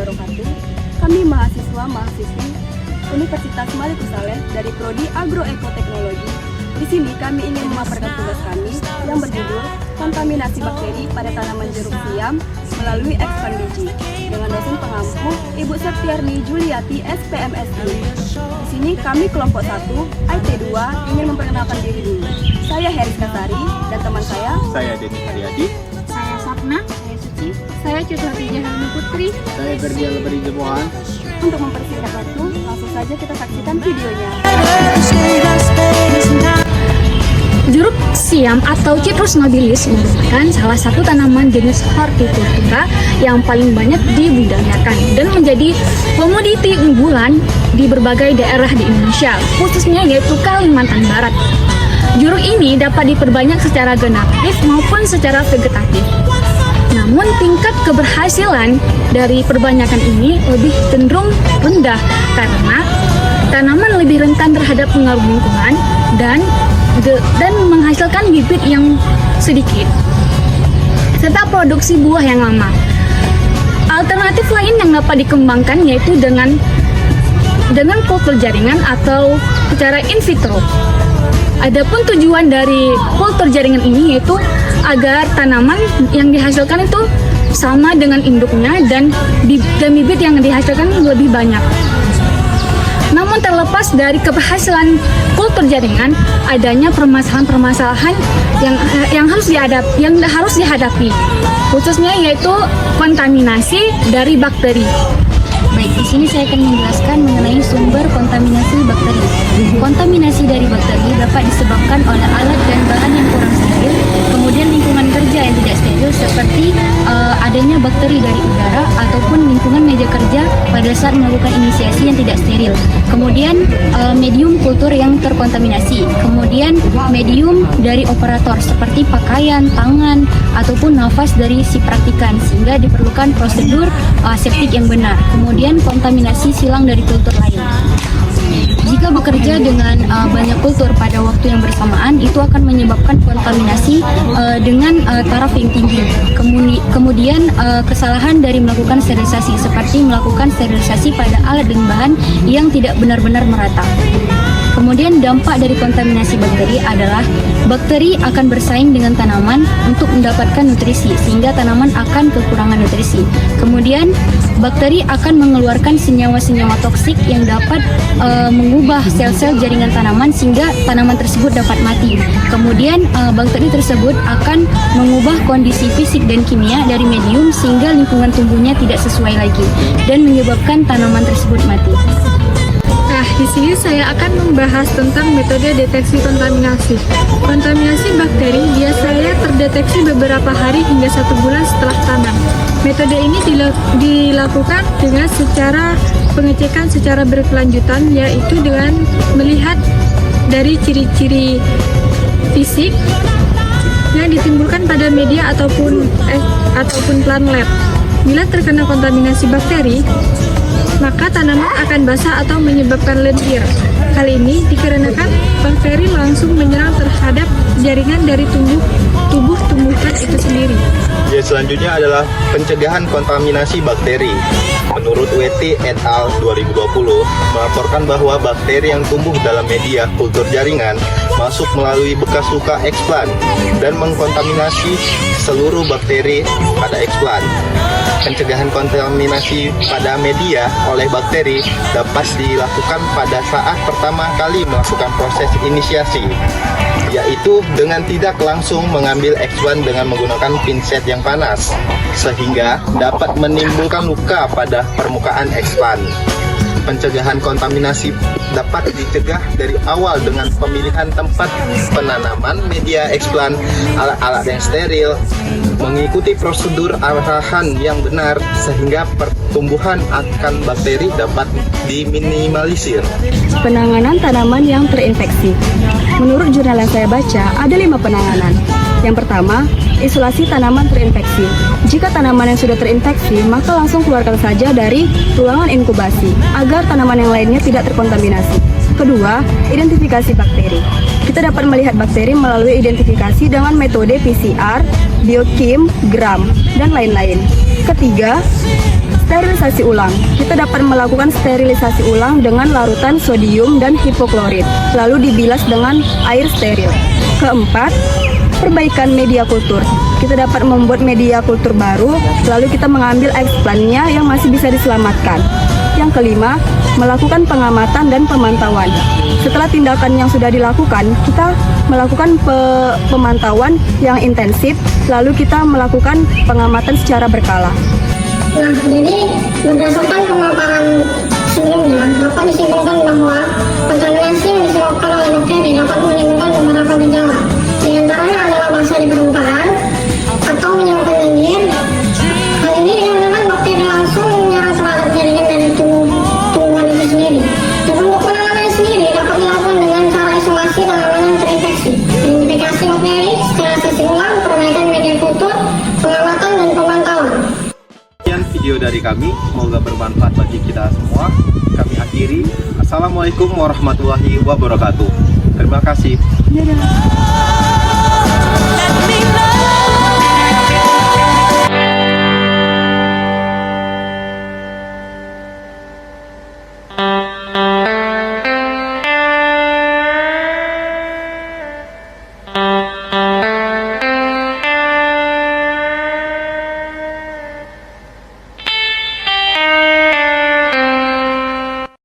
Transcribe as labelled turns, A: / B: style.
A: wabarakatuh. Kami mahasiswa-mahasiswi Universitas Maliku Saleh dari Prodi Agroekoteknologi. Di sini kami ingin memaparkan tugas kami yang berjudul kontaminasi bakteri pada tanaman jeruk siam melalui ekspan biji dengan dosen pengampu Ibu Septiarni Juliati SPMSI. Di sini kami kelompok 1 IT2 ingin memperkenalkan diri dulu. Saya Heris Kasari dan teman saya
B: Denny Haryadi.
C: Saya Sapna. Saya Suci. Saya Cutratija Helmi Putri.
B: Saya Ferdial Berijabohan.
A: Untuk mempersingkat waktu, langsung saja kita saksikan videonya.
C: Jeruk siam atau Citrus nobilis merupakan salah satu tanaman jenis hortikultura yang paling banyak dibudidayakan dan menjadi komoditi unggulan di berbagai daerah di Indonesia, khususnya yaitu Kalimantan Barat. Jeruk ini dapat diperbanyak secara generatif maupun secara vegetatif. Namun tingkat keberhasilan dari perbanyakan ini lebih cenderung rendah karena tanaman lebih rentan terhadap pengaruh lingkungan dan menghasilkan bibit yang sedikit serta produksi buah yang lama. Alternatif lain yang dapat dikembangkan yaitu dengan kultur jaringan atau secara in vitro. Adapun tujuan dari kultur jaringan ini yaitu agar tanaman yang dihasilkan itu sama dengan induknya dan bibit yang dihasilkan lebih banyak. Namun terlepas dari keberhasilan kultur jaringan, adanya permasalahan-permasalahan yang harus dihadapi, khususnya yaitu kontaminasi dari bakteri.
D: Baik, di sini saya akan menjelaskan mengenai sumber kontaminasi bakteri. Kontaminasi dari bakteri dapat disebabkan oleh alat dan bahan yang kurang steril, kemudian lingkungan kerja yang tidak steril seperti adanya bakteri dari udara ataupun lingkungan meja kerja pada saat melakukan inisiasi yang tidak steril. Kemudian medium kultur yang terkontaminasi, kemudian medium dari operator seperti pakaian, tangan, ataupun nafas dari si praktikan sehingga diperlukan prosedur septik yang benar. Kemudian kontaminasi silang dari kultur lain. Jika bekerja dengan banyak kultur pada waktu yang bersamaan, itu akan menyebabkan kontaminasi dengan taraf yang tinggi. Kemudian kesalahan dari melakukan sterilisasi seperti melakukan sterilisasi pada alat dan bahan yang tidak benar-benar merata. Kemudian dampak dari kontaminasi bakteri adalah bakteri akan bersaing dengan tanaman untuk mendapatkan nutrisi sehingga tanaman akan kekurangan nutrisi. Kemudian bakteri akan mengeluarkan senyawa-senyawa toksik yang dapat mengubah sel-sel jaringan tanaman sehingga tanaman tersebut dapat mati. Kemudian bakteri tersebut akan mengubah kondisi fisik dan kimia dari medium sehingga lingkungan tumbuhnya tidak sesuai lagi dan menyebabkan tanaman tersebut mati.
C: Nah, di sini saya akan membahas tentang metode deteksi kontaminasi. Kontaminasi bakteri biasanya terdeteksi beberapa hari hingga 1 bulan setelah tanam. Metode ini dilakukan dengan pengecekan secara berkelanjutan, yaitu dengan melihat dari ciri-ciri fisik yang ditimbulkan pada media ataupun plant lab. Bila terkena kontaminasi bakteri, maka tanaman akan basah atau menyebabkan lendir. Hal ini dikarenakan bakteri langsung menyerang terhadap jaringan dari tubuh tumbuhan itu sendiri.
B: Selanjutnya adalah pencegahan kontaminasi bakteri. Menurut WT et al. 2020 melaporkan bahwa bakteri yang tumbuh dalam media kultur jaringan masuk melalui bekas luka eksplan dan mengkontaminasi seluruh bakteri pada eksplan. Pencegahan kontaminasi pada media oleh bakteri dapat dilakukan pada saat pertama kali melakukan proses inisiasi, yaitu dengan tidak langsung mengambil eksplan dengan menggunakan pinset yang panas, sehingga dapat menimbulkan luka pada permukaan eksplan. Pencegahan kontaminasi dapat dicegah dari awal dengan pemilihan tempat penanaman media eksplan, alat-alat yang steril, mengikuti prosedur arahan yang benar sehingga pertumbuhan akan bakteri dapat diminimalisir.
A: Penanganan tanaman yang terinfeksi. Menurut jurnal yang saya baca, ada 5 penanganan. Yang pertama, isolasi tanaman terinfeksi. Jika tanaman yang sudah terinfeksi, maka langsung keluarkan saja dari ruangan inkubasi agar tanaman yang lainnya tidak terkontaminasi. Kedua, identifikasi bakteri. Kita dapat melihat bakteri melalui identifikasi dengan metode PCR, biokim, gram, dan lain-lain. Ketiga, Sterilisasi ulang. Kita dapat melakukan sterilisasi ulang dengan larutan sodium dan hipoklorit, lalu dibilas dengan air steril. Keempat, perbaikan media kultur. Kita dapat membuat media kultur baru, lalu kita mengambil eksplantnya yang masih bisa diselamatkan. Yang kelima, melakukan pengamatan dan pemantauan. Setelah tindakan yang sudah dilakukan, kita melakukan pemantauan yang intensif, lalu kita melakukan pengamatan secara berkala.
E: Nah, jadi berdasarkan pemaparan sebelumnya, dapat disimpulkan bahwa kontaminasi yang disebabkan oleh bakteri dapat menimbulkan beberapa gejala. Di antaranya adalah basa di permukaan atau menyebabkan lendir. Hal ini dikarenakan bakteri langsung menyerang serangan jaringan dari tumbuhan itu sendiri. Dan untuk penanganan sendiri dapat dilakukan dengan cara isolasi tanaman terinfeksi, identifikasi bakteri, sterilisasi ulang, perbaikan media kultur, pengamatan dan pemantauan.
B: Sekian video dari kami, semoga bermanfaat bagi kita semua. Kami akhiri. Assalamualaikum warahmatullahi wabarakatuh. Terima kasih.
A: Dadah.